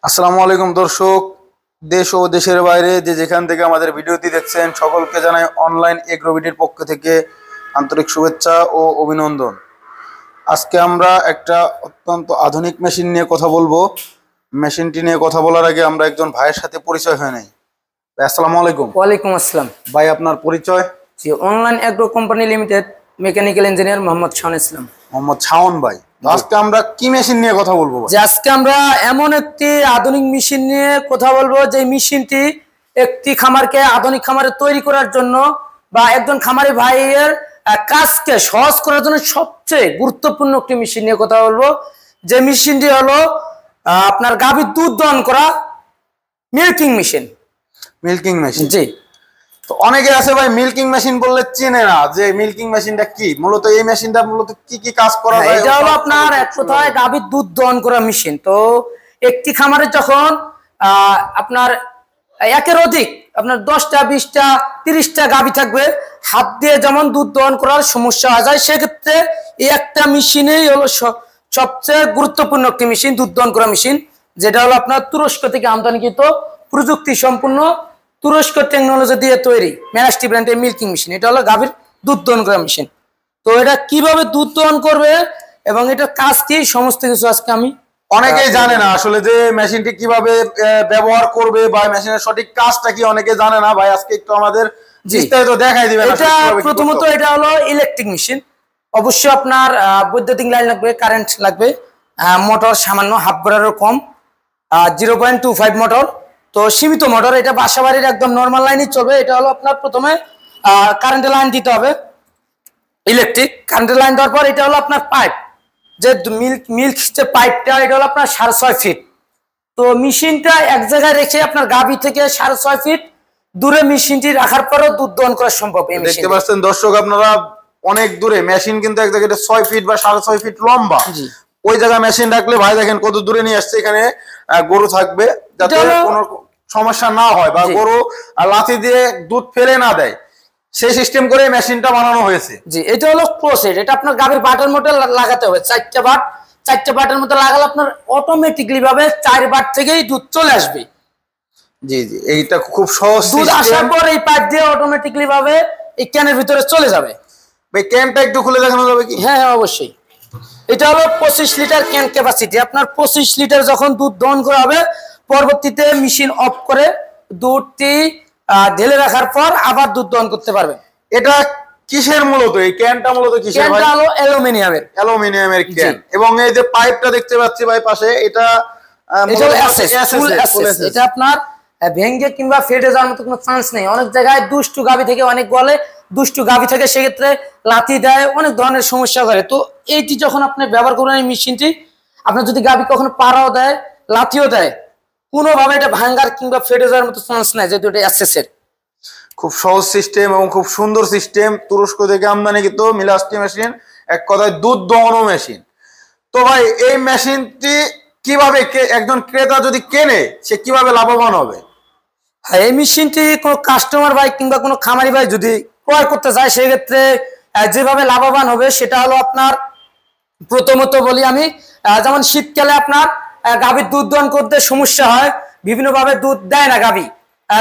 আসসালামু আলাইকুম দর্শক, দেশ ও দেশের বাইরে যে যেখান থেকে আমাদের ভিডিওটি দেখছেন সকলকে জানাই অনলাইন এগ্রোবিডির পক্ষ থেকে আন্তরিক শুভেচ্ছা ও অভিনন্দন। আজকে আমরা একটা অত্যন্ত আধুনিক মেশিন নিয়ে কথা বলবো। মেশিনটি নিয়ে কথা বলার আগে আমরা একজন ভাইয়ের সাথে পরিচয় হয় নাই। ভাই আসসালামু আলাইকুম। ওয়ালাইকুম আসসালাম। ভাই আপনার পরিচয়? জি, online agro company limited mechanical engineer Mohammad Shaon Islam. Mohammad Shaon ভাই, আজকে আমরা কি মেশিন নিয়ে কথা বলবো? যে আজকে আমরা এমন একটি আধুনিক মেশিন নিয়ে কথা বলবো যে মেশিনটি একটি খামারকে আধুনিক খামারে তৈরি করার জন্য বা একজন খামারি ভাইয়ের কাজকে সহজ করার জন্য সবচেয়ে গুরুত্বপূর্ণ একটি মেশিন নিয়ে কথা বলবো। যে মেশিনটি হলো আপনার গাভীর দুধ দহন করা মিল্কিং মেশিন। মিল্কিং মেশিন, জি। তো অনেকে আছে ভাই মিল্কিং মেশিন বললে চিনে না যে মিল্কিং মেশিনটা কি। মূলত এই মেশিনটা মূলত কি কি কাজ করা হয়? এটা হলো আপনার এক কথায় গাভীর দুধ দহন করা মেশিন। তো একটি খামারে যখন আপনার একের অধিক আপনার 10টা 20টা 30টা গাভী থাকবে, হাত দিয়ে যেমন দুধ দহন করার সমস্যা হয়ে যায়, সেক্ষেত্রে এই একটা মেশিনেই হলো সবচেয়ে গুরুত্বপূর্ণ একটি মেশিন, দুধ দহন করা মেশিন, যেটা হলো আপনার তুরস্ক থেকে আমদানিকৃত প্রযুক্তি সম্পূর্ণ তুরস্ক টেকনোলজি দিয়ে তৈরি ম্যানাস্টি ব্র্যান্ডের মিল্কিং মেশিন। এটা হলো গাভীর দুধ দহন করা মেশিন। তো এটা কিভাবে দুধ দহন করবে এবং এটার কাজ কি সমস্ত কিছু আজকে আমি অনেকেই জানে না আসলে যে মেশিনটি কিভাবে ব্যবহার করবে বা মেশিনের সঠিক কাজটা কি অনেকে জানে না। ভাই আজকে একটু আমাদের বিস্তারিত দেখাই দিবেন। এটা প্রথমত এটা হলো ইলেকট্রিক মেশিন। অবশ্যই আপনার বৈদ্যুতিক লাইন লাগবে, কারেন্ট লাগবে, মোটর সামান্য হাফ বোরারও কম, 0.25 মোটর, তো সীমিত মোটর। এটা বাসা বাড়ির একদম নর্মাল লাইনই চলবে। এটা হলো আপনার প্রথমে কারেন্টের লাইন দিতে হবে, ইলেকট্রিক কারেন্টের লাইন দেওয়ার পর এটা হলো আপনার পাইপ, যে মিল্ক যে পাইপটা, এটা হলো আপনার 6.5 ফিট। তো মেশিনটা এক জায়গায় রেখে আপনার গাভী থেকে 6.5 ফিট দূরে মেশিনটি রাখার পরেও দুধ দহন করা সম্ভব। দেখতে পাচ্ছেন দর্শক আপনারা, অনেক দূরে মেশিন, কিন্তু এক জায়গায় 6 ফিট বা 6.5 ফিট লম্বা। ওই জায়গায় মেশিন রাখলে ভাই দেখেন কত দূরে নিয়ে আসছে। এখানে গরু থাকবে যাতে কোনো সমস্যা না হয় বা গরু লাথি দিয়ে দুধ ফেলে না দেয়, সেই সিস্টেম করে মেশিনটা বানানো হয়েছে। জি, এটা হলো ক্লোজেড। এটা আপনার গাভীর বাটের মধ্যে লাগাতে হবে 4টা বাট। 4টা বাটের মধ্যে লাগালে আপনার অটোমেটিকলি ভাবে 4 বাট থেকেই দুধ চলে আসবে। জি জি, এইটা খুব সহজ। দুধ আসার পর এই পাইপ দিয়ে অটোমেটিকলি ভাবে এই ক্যানের ভিতরে চলে যাবে। ভাই ক্যানটা একটু খুলে দেখানো যাবে কি? হ্যাঁ হ্যাঁ, অবশ্যই। এটা হলো 25 লিটার ক্যান ক্যাপাসিটি। আপনার 25 লিটার যখন দুধ দহন করা হবে, পরবর্তীতে মেশিন অফ করে দুধটি ঢেলে রাখার পর আবার দুধ দহন করতে পারবেন। এটা কিসের মূলত? এই ক্যানটা মূলত কিসের? ক্যানটা হলো অ্যালুমিনিয়ামের ক্যান। এবং এই যে পাইপটা দেখতে পাচ্ছি ভাই পাশে, এটা এটা আপনার ভেঙ্গে কিংবা ফেটে যাওয়ার মতো কোনো চান্স নেই। অনেক জায়গায় দুষ্টু গাভী থেকে অনেক গলে, দুষ্টু গাভী থেকে সেক্ষেত্রে লাথি দেয়, অনেক ধরনের সমস্যা করে। তো এইটি যখন আপনি ব্যবহার করবেন এই মেশিনটি, আপনার যদি গাভী কখনো পাড়াও দেয়, লাথিও দেয়, কোনোভাবে এটা ভাঙ্গার কিংবা ফেটে যাওয়ার মতো চান্স নাই, যেহেতু এটা এসএসের। খুব সহজ সিস্টেম এবং খুব সুন্দর সিস্টেম। তুরস্ক থেকে আমদানিকৃত মিলাস্টি মেশিন, এক কথায় দুধ দহন মেশিন। তো ভাই এই মেশিনটি কিভাবে একজন ক্রেতা যদি কেনে সে কিভাবে লাভবান হবে? এই মেশিনটি কোনো কাস্টমার ভাই কিংবা কোনো খামারি ভাই যদি ক্রয় করতে চায়, সেক্ষেত্রে যেভাবে লাভবান হবে সেটা হলো আপনার, প্রথমত বলি আমি, যেমন শীতকালে আপনার গাভীর দুধ দহন করতে সমস্যা হয়, বিভিন্নভাবে দুধ দেয় না গাভী,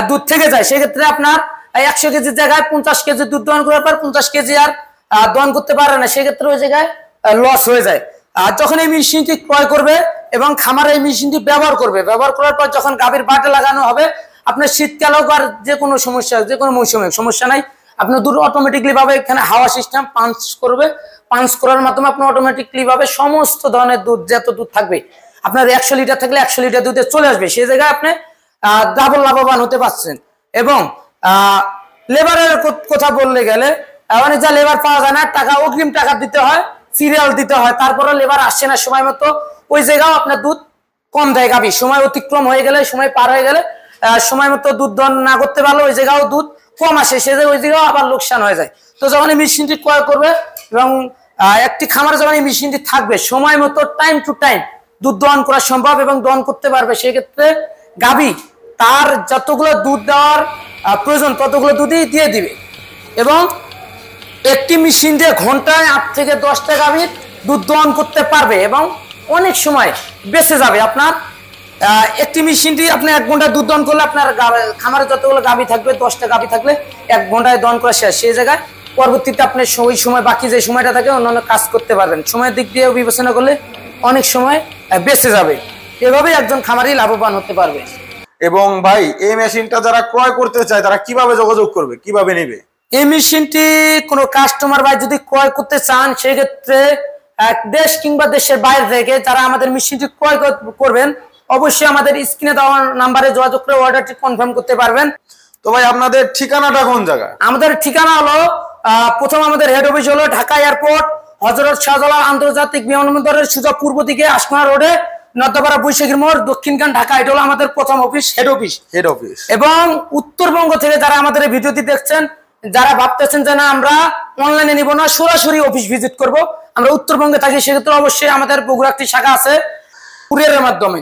দুধ থেকে যায়। সেক্ষেত্রে আপনার 100 কেজির জায়গায় 50 কেজি দুধ দহন করার পর 50 কেজি আর দহন করতে পারে না, সেক্ষেত্রে ওই জায়গায় লস হয়ে যায়। আর যখন এই মেশিনটি ক্রয় করবে এবং খামারে এই মেশিনটি ব্যবহার করবে, ব্যবহার করার পর যখন গাভীর বাটে লাগানো হবে, আপনার শীতকালে হোক আর যে কোনো সমস্যা, যে কোনো মৌসুমে সমস্যা নাই, আপনার দুধ অটোমেটিকলি ভাবে এখানে হাওয়া সিস্টেম পাঞ্চ করবে, পাঞ্চ করার মাধ্যমে আপনার অটোমেটিকলি ভাবে সমস্ত ধরনের দুধ, যত দুধ থাকবে আপনার 100 লিটার থাকলে 100 লিটার দুধে চলে আসবে। সেই জায়গায় আপনি ডাবল লাভবান হতে পারছেন। এবং লেবারের কথা বললে গেলে, অনেক যা লেবার পাওয়া যায় না, টাকা অগ্রিম টাকা দিতে হয়, সিরিয়াল দিতে হয়, তারপরে লেবার আসছে না সময় মতো, ওই জায়গাও আপনার দুধ কম দেয় গাভী। সময় অতিক্রম হয়ে গেলে, সময় পার হয়ে গেলে, সময় মতো দুধ দহন না করতে পারলে ওই জায়গাও দুধ কম আসে, সে ওই জায়গাও আবার লোকসান হয়ে যায়। তো যখন এই মেশিনটি ক্রয় করবে এবং একটি খামারে যখন এই মেশিনটি থাকবে, সময় মতো টাইম টু টাইম দুধ দহন করা সম্ভব এবং দহন করতে পারবে, সেক্ষেত্রে গাভী তার যতগুলো দুধ দেওয়ার প্রয়োজন ততগুলো দুধই দিয়ে দিবে। এবং একটি মেশিন দিয়ে ঘন্টায় 8 থেকে 10টা গাভীর দুধ দহন করতে পারবে এবং অনেক সময় বেঁচে যাবে আপনার একটি মেশিনটি আপনি 1 ঘন্টায় দুধ দহন করলে আপনার খামারে যতগুলো গাভী থাকবে 10টা গাভী থাকলে 1 ঘন্টায় দহন করা শেষ। সেই জায়গায় পরবর্তীতে আপনি ওই সময় বাকি যে সময়টা থাকে অন্যান্য কাজ করতে পারবেন। সময়ের দিক দিয়ে বিবেচনা করলে অনেক সময় বেঁচে যাবে। এভাবেই একজন খামারি লাভবান হতে পারবে। এবং ভাই এই মেশিনটা যারা ক্রয় করতে চায় তারা কিভাবে যোগাযোগ করবে, কিভাবে নেবে? এই মেশিনটি কোনো কাস্টমার ভাই যদি ক্রয় করতে চান সেক্ষেত্রে দেশ কিংবা দেশের বাইরে থেকে যারা আমাদের মেশিনটি ক্রয় করবেন অবশ্যই আমাদের স্ক্রিনে দেওয়া নাম্বারে যোগাযোগ করে অর্ডারটি কনফার্ম করতে পারবেন। তো ভাই আপনাদের ঠিকানাটা কোন জায়গায়? আমাদের ঠিকানা হলো প্রথম আমাদের হেড অফিস হলো ঢাকা এয়ারপোর্ট হযরত শাহজালাল আন্তর্জাতিক বিমানবন্দরের সোজা পূর্ব দিকে আসমা রোডে নর্দাপাড়া বৈশাখীর মোড়, দক্ষিণখান, ঢাকা। এটা হলো আমাদের প্রথম অফিস, হেড অফিস। এবং উত্তরবঙ্গ থেকে যারা আমাদের এই ভিডিওটি দেখছেন, যারা ভাবতেছেন যে না আমরা অনলাইনে নিব না, সরাসরি অফিস ভিজিট করব, আমরা উত্তরবঙ্গে থাকি, সেক্ষেত্রে অবশ্যই আমাদের বগুড়া একটি শাখা আছে কুরিয়ারের মাধ্যমে।